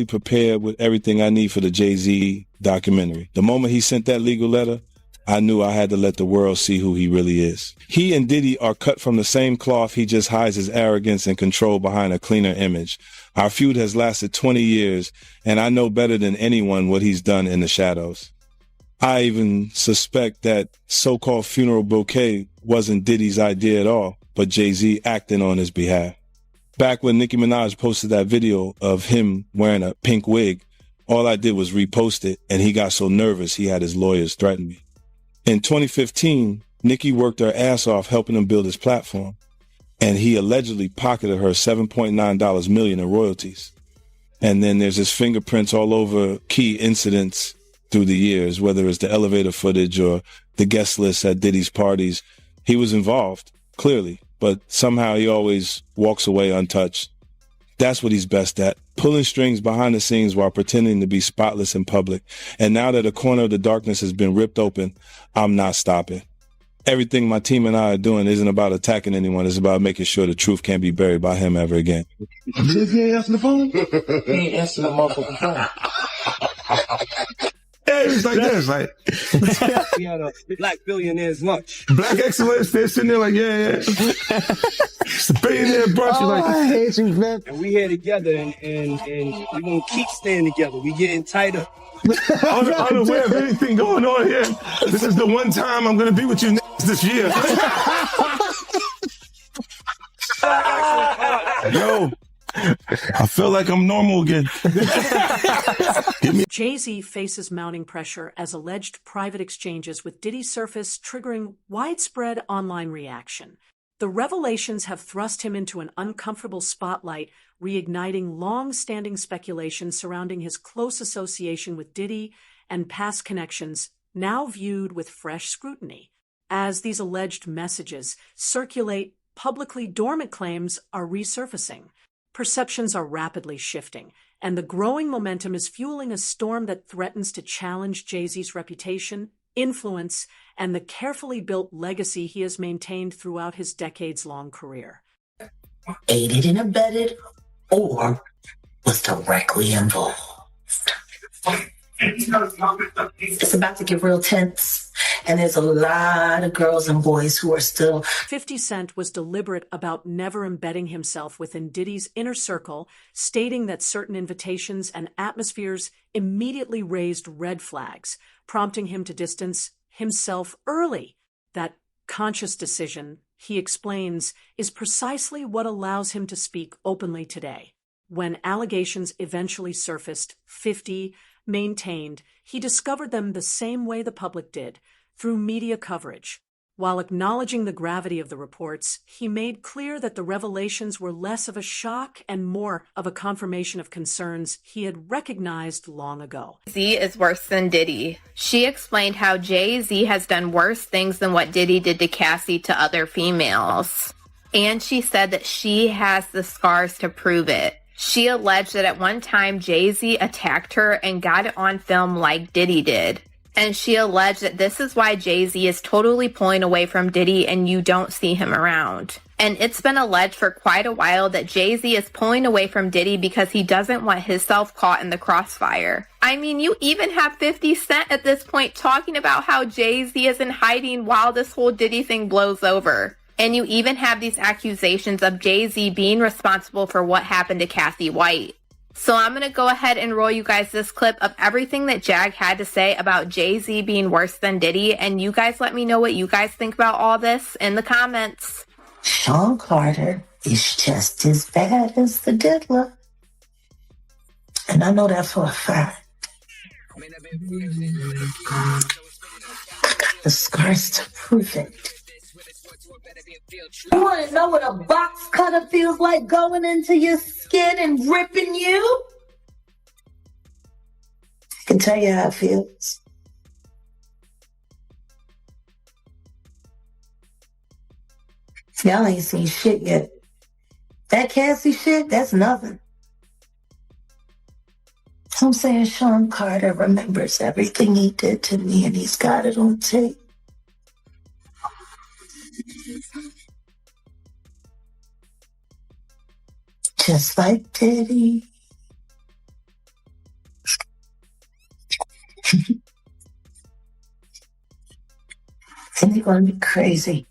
prepared with everything I need for the Jay-Z documentary. The moment he sent that legal letter, I knew I had to let the world see who he really is. He and Diddy are cut from the same cloth. He just hides his arrogance and control behind a cleaner image. Our feud has lasted 20 years, and I know better than anyone what he's done in the shadows. I even suspect that so-called funeral bouquet wasn't Diddy's idea at all, but Jay-Z acting on his behalf. Back when Nicki Minaj posted that video of him wearing a pink wig, all I did was repost it, and he got so nervous he had his lawyers threaten me. In 2015, Nicki worked her ass off helping him build his platform, and he allegedly pocketed her $7.9 million in royalties. And then there's his fingerprints all over key incidents through the years, whether it's the elevator footage or the guest list at Diddy's parties. He was involved, clearly, but somehow he always walks away untouched. That's what he's best at, pulling strings behind the scenes while pretending to be spotless in public. And now that a corner of the darkness has been ripped open, I'm not stopping. Everything my team and I are doing isn't about attacking anyone. It's about making sure the truth can't be buried by him ever again. He ain't answering the phone? He ain't answering the motherfucking phone. Yeah, it's like this, like we had a black billionaire's lunch. Black excellence, they're sitting there like, yeah. It's a billionaire brunch. Oh, Like, I hate you, man. And we here together, and we're gonna keep staying together. We getting tighter. unaware of anything going on here. This is the one time I'm gonna be with you this year. Yo, I feel like I'm normal again. Jay-Z faces mounting pressure as alleged private exchanges with Diddy surface, triggering widespread online reaction. The revelations have thrust him into an uncomfortable spotlight, reigniting long-standing speculation surrounding his close association with Diddy and past connections, now viewed with fresh scrutiny. As these alleged messages circulate, publicly dormant claims are resurfacing. Perceptions are rapidly shifting, and the growing momentum is fueling a storm that threatens to challenge Jay-Z's reputation, influence, and the carefully built legacy he has maintained throughout his decades-long career. Aided and abetted, or was directly involved. It's about to get real tense, and there's a lot of girls and boys who are still... 50 Cent was deliberate about never embedding himself within Diddy's inner circle, stating that certain invitations and atmospheres immediately raised red flags, prompting him to distance himself early. That conscious decision, he explains, is precisely what allows him to speak openly today. When allegations eventually surfaced, 50 maintained he discovered them the same way the public did, through media coverage. While acknowledging the gravity of the reports, he made clear that the revelations were less of a shock and more of a confirmation of concerns he had recognized long ago. Jay-Z is worse than Diddy. She explained how Jay-Z has done worse things than what Diddy did to Cassie to other females. And she said that she has the scars to prove it. She alleged that at one time Jay-Z attacked her and got it on film like Diddy did. And she alleged that this is why Jay-Z is totally pulling away from Diddy and you don't see him around. And it's been alleged for quite a while that Jay-Z is pulling away from Diddy because he doesn't want himself caught in the crossfire. I mean, you even have 50 Cent at this point talking about how Jay-Z is in hiding while this whole Diddy thing blows over. And you even have these accusations of Jay-Z being responsible for what happened to Cassie White. So I'm going to go ahead and roll you guys this clip of everything that Jag had to say about Jay-Z being worse than Diddy. And you guys let me know what you guys think about all this in the comments. Sean Carter is just as bad as the diddler. And I know that for a fact. I got the scars to prove it. You want to know what a box cutter feels like going into your skin and ripping you? I can tell you how it feels. Y'all ain't seen shit yet. That Cassie shit, that's nothing. I'm saying Sean Carter remembers everything he did to me and he's got it on tape. Just like Diddy. you're going to be crazy.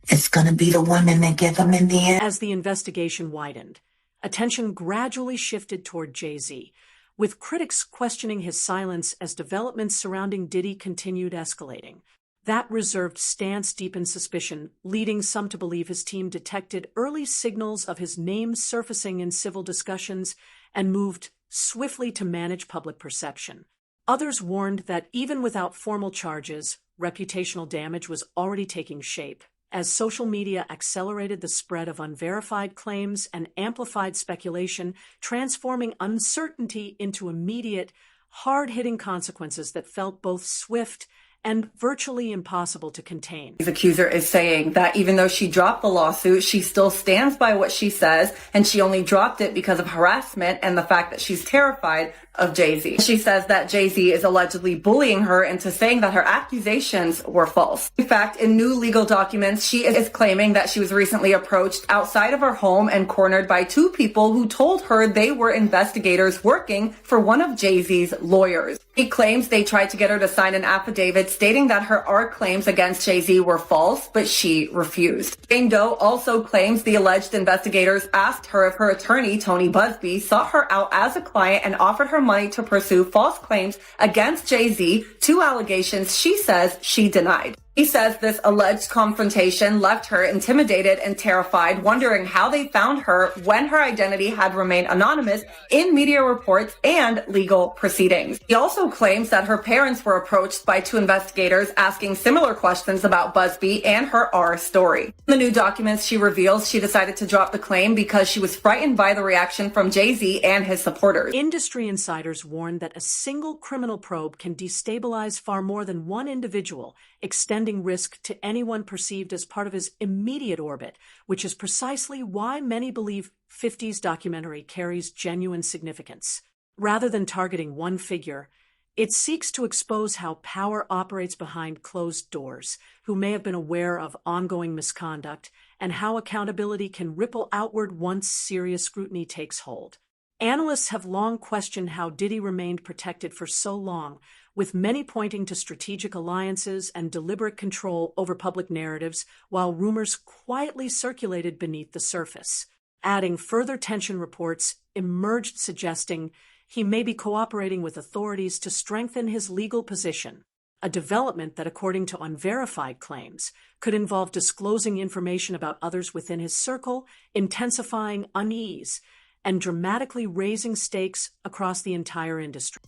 It's going to be the women that get them in the end. As the investigation widened, attention gradually shifted toward Jay-Z, with critics questioning his silence as developments surrounding Diddy continued escalating. That reserved stance deepened suspicion, leading some to believe his team detected early signals of his name surfacing in civil discussions and moved swiftly to manage public perception. Others warned that even without formal charges, reputational damage was already taking shape, as social media accelerated the spread of unverified claims and amplified speculation, transforming uncertainty into immediate, hard-hitting consequences that felt both swift and virtually impossible to contain. His accuser is saying that even though she dropped the lawsuit, she still stands by what she says, and she only dropped it because of harassment and the fact that she's terrified of Jay-Z. She says that Jay-Z is allegedly bullying her into saying that her accusations were false. In fact, in new legal documents, she is claiming that she was recently approached outside of her home and cornered by two people who told her they were investigators working for one of Jay-Z's lawyers. He claims they tried to get her to sign an affidavit stating that her art claims against Jay-Z were false, but she refused. Jane Doe also claims the alleged investigators asked her if her attorney, Tony Busby, sought her out as a client and offered her money to pursue false claims against Jay-Z, two allegations she says she denied. He says this alleged confrontation left her intimidated and terrified, wondering how they found her when her identity had remained anonymous in media reports and legal proceedings. He also claims that her parents were approached by two investigators asking similar questions about Busby and her R story. In the new documents, she reveals she decided to drop the claim because she was frightened by the reaction from Jay-Z and his supporters. Industry insiders warned that a single criminal probe can destabilize far more than one individual, extending risk to anyone perceived as part of his immediate orbit, which is precisely why many believe 50's documentary carries genuine significance. Rather than targeting one figure, it seeks to expose how power operates behind closed doors, who may have been aware of ongoing misconduct, and how accountability can ripple outward once serious scrutiny takes hold. Analysts have long questioned how Diddy remained protected for so long, with many pointing to strategic alliances and deliberate control over public narratives, while rumors quietly circulated beneath the surface. Adding further tension, reports emerged suggesting he may be cooperating with authorities to strengthen his legal position, a development that, according to unverified claims, could involve disclosing information about others within his circle, intensifying unease, and dramatically raising stakes across the entire industry.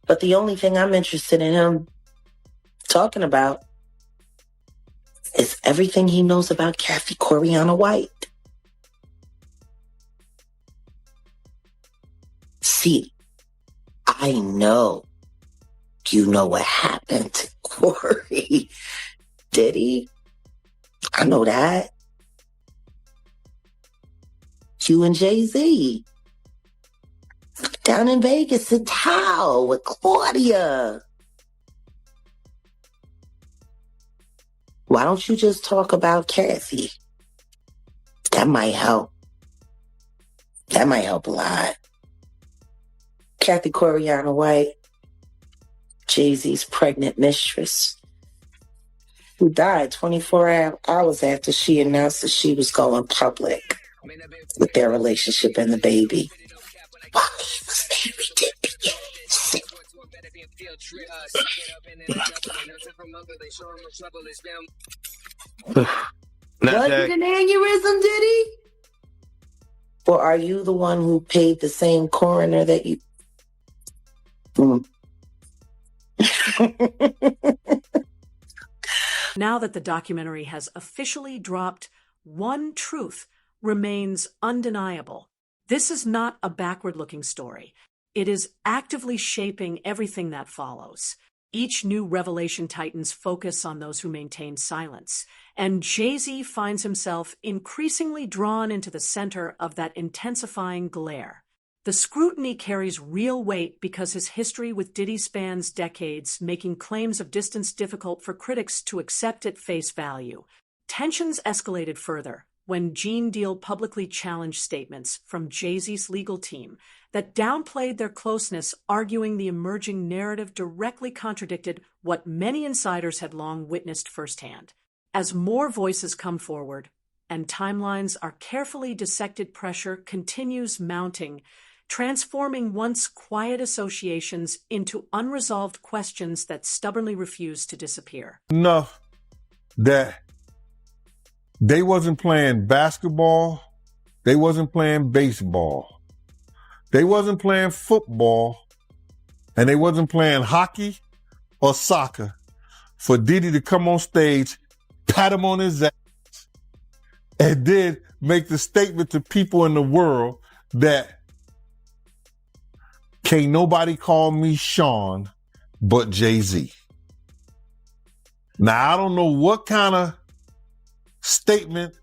But the only thing I'm interested in him talking about is everything he knows about Kathy Coriana White. See, I know you know what happened to Corey. Diddy? I know that. You and Jay-Z. Down in Vegas at Tao with Claudia. Why don't you just talk about Kathy? That might help. That might help a lot. Kathy Coriana White, Jay-Z's pregnant mistress, who died 24 hours after she announced that she was going public with their relationship and the baby. While he was married to Beyonce. Was it an aneurysm, Diddy? Or are you the one who paid the same coroner that you... Now that the documentary has officially dropped, one truth remains undeniable. This is not a backward-looking story. It is actively shaping everything that follows. Each new revelation tightens focus on those who maintain silence, and Jay-Z finds himself increasingly drawn into the center of that intensifying glare. The scrutiny carries real weight because his history with Diddy spans decades, making claims of distance difficult for critics to accept at face value. Tensions escalated further when Gene Deal publicly challenged statements from Jay-Z's legal team that downplayed their closeness, arguing the emerging narrative directly contradicted what many insiders had long witnessed firsthand. As more voices come forward and timelines are carefully dissected, pressure continues mounting, transforming once quiet associations into unresolved questions that stubbornly refuse to disappear. Enough that they wasn't playing basketball, they wasn't playing baseball, they wasn't playing football, and they wasn't playing hockey or soccer for Diddy to come on stage, pat him on his ass, and then make the statement to people in the world that can't nobody call me Sean but Jay-Z. Now, I don't know what kind of statement,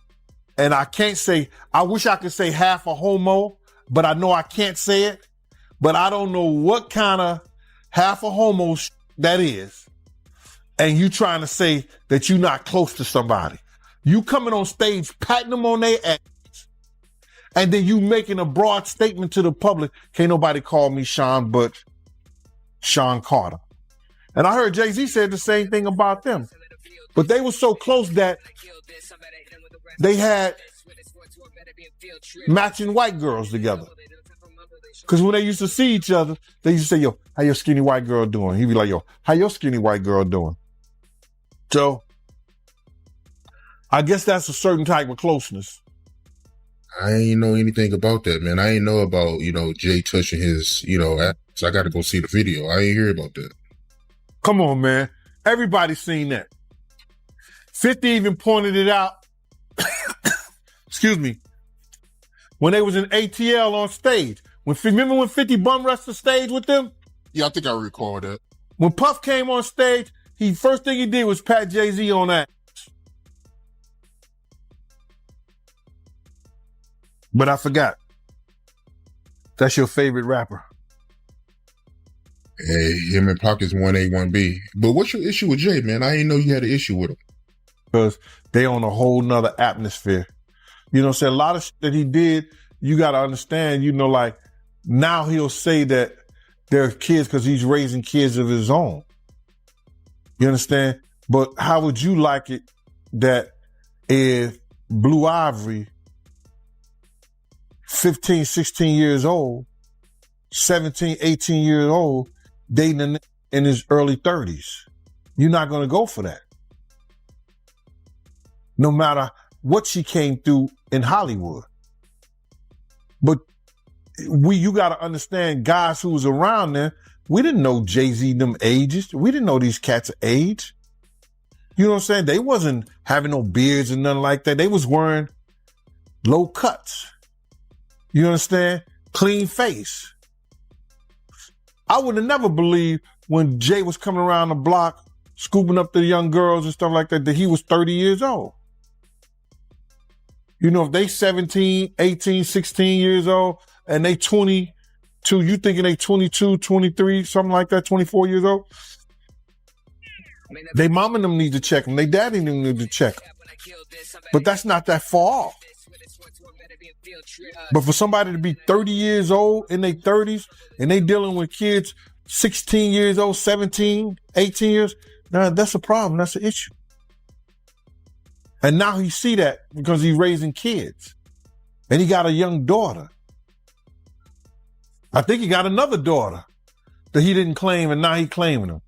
and I can't say, I wish I could say half a homo, but I know I can't say it, but I don't know what kind of half a homo that is, and you trying to say that you're not close to somebody. You coming on stage, patting them on their ass, and then you making a broad statement to the public, can't nobody call me Sean but Sean Carter. And I heard Jay-Z said the same thing about them. But they were so close that they had matching white girls together. Because when they used to see each other, they used to say, yo, how your skinny white girl doing? He'd be like, yo, how your skinny white girl doing? So I guess that's a certain type of closeness. I ain't know anything about that, man. I ain't know about, Jay touching his, ass. I got to go see the video. I ain't hear about that. Come on, man. Everybody's seen that. 50 even pointed it out. Excuse me. When they was in ATL on stage. Remember when 50 bum rushed the stage with them? Yeah, I think I recall that. When Puff came on stage, first thing he did was pat Jay-Z on that. But I forgot. That's your favorite rapper. Hey, him and Pockets 1A, 1B. But what's your issue with Jay, man? I didn't know you had an issue with him. Because they on a whole nother atmosphere. You know what I'm saying? A lot of shit that he did, you got to understand, like now he'll say that they're kids because he's raising kids of his own. You understand? But how would you like it that if Blue Ivory, 15, 16 years old, 17, 18 years old, dating in his early 30s? You're not going to go for that. No matter what she came through in Hollywood. But you got to understand, guys who was around there, we didn't know Jay-Z them ages. We didn't know these cats' age. You know what I'm saying? They wasn't having no beards and nothing like that. They was wearing low cuts. You understand? Clean face. I would have never believed when Jay was coming around the block, scooping up the young girls and stuff like that he was 30 years old. If they 17, 18, 16 years old and they 22, you thinking they 22, 23, something like that, 24 years old? They mom and them need to check them. They daddy and them need to check them. But that's not that far off. But for somebody to be 30 years old in their 30s and they dealing with kids 16 years old, 17, 18 years, now that's a problem. That's an issue. And now he see that because he's raising kids. And he got a young daughter. I think he got another daughter that he didn't claim and now he claiming them.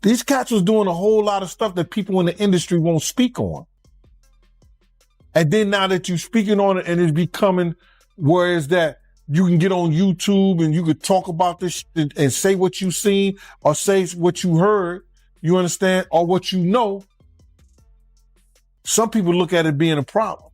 These cats was doing a whole lot of stuff that people in the industry won't speak on. And then now that you're speaking on it and it's becoming where is that you can get on YouTube and you could talk about this and say what you seen or say what you heard, you understand, or what you know. Some people look at it being a problem.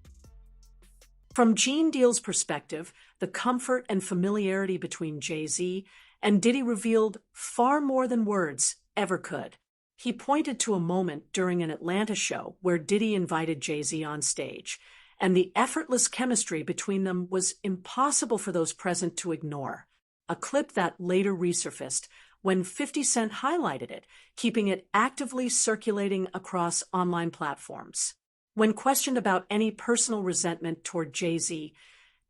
From Gene Deal's perspective, the comfort and familiarity between Jay-Z and Diddy revealed far more than words ever could. He pointed to a moment during an Atlanta show where Diddy invited Jay-Z on stage, and the effortless chemistry between them was impossible for those present to ignore. A clip that later resurfaced when 50 Cent highlighted it, keeping it actively circulating across online platforms. When questioned about any personal resentment toward Jay-Z,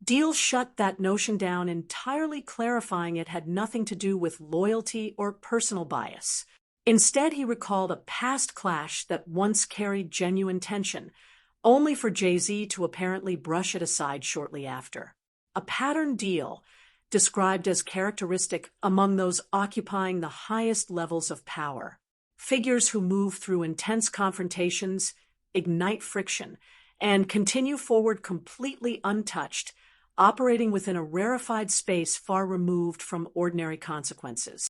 Deal shut that notion down entirely, clarifying it had nothing to do with loyalty or personal bias. Instead, he recalled a past clash that once carried genuine tension, only for Jay-Z to apparently brush it aside shortly after. A pattern Deal described as characteristic among those occupying the highest levels of power. Figures who move through intense confrontations, ignite friction, and continue forward completely untouched, operating within a rarefied space far removed from ordinary consequences.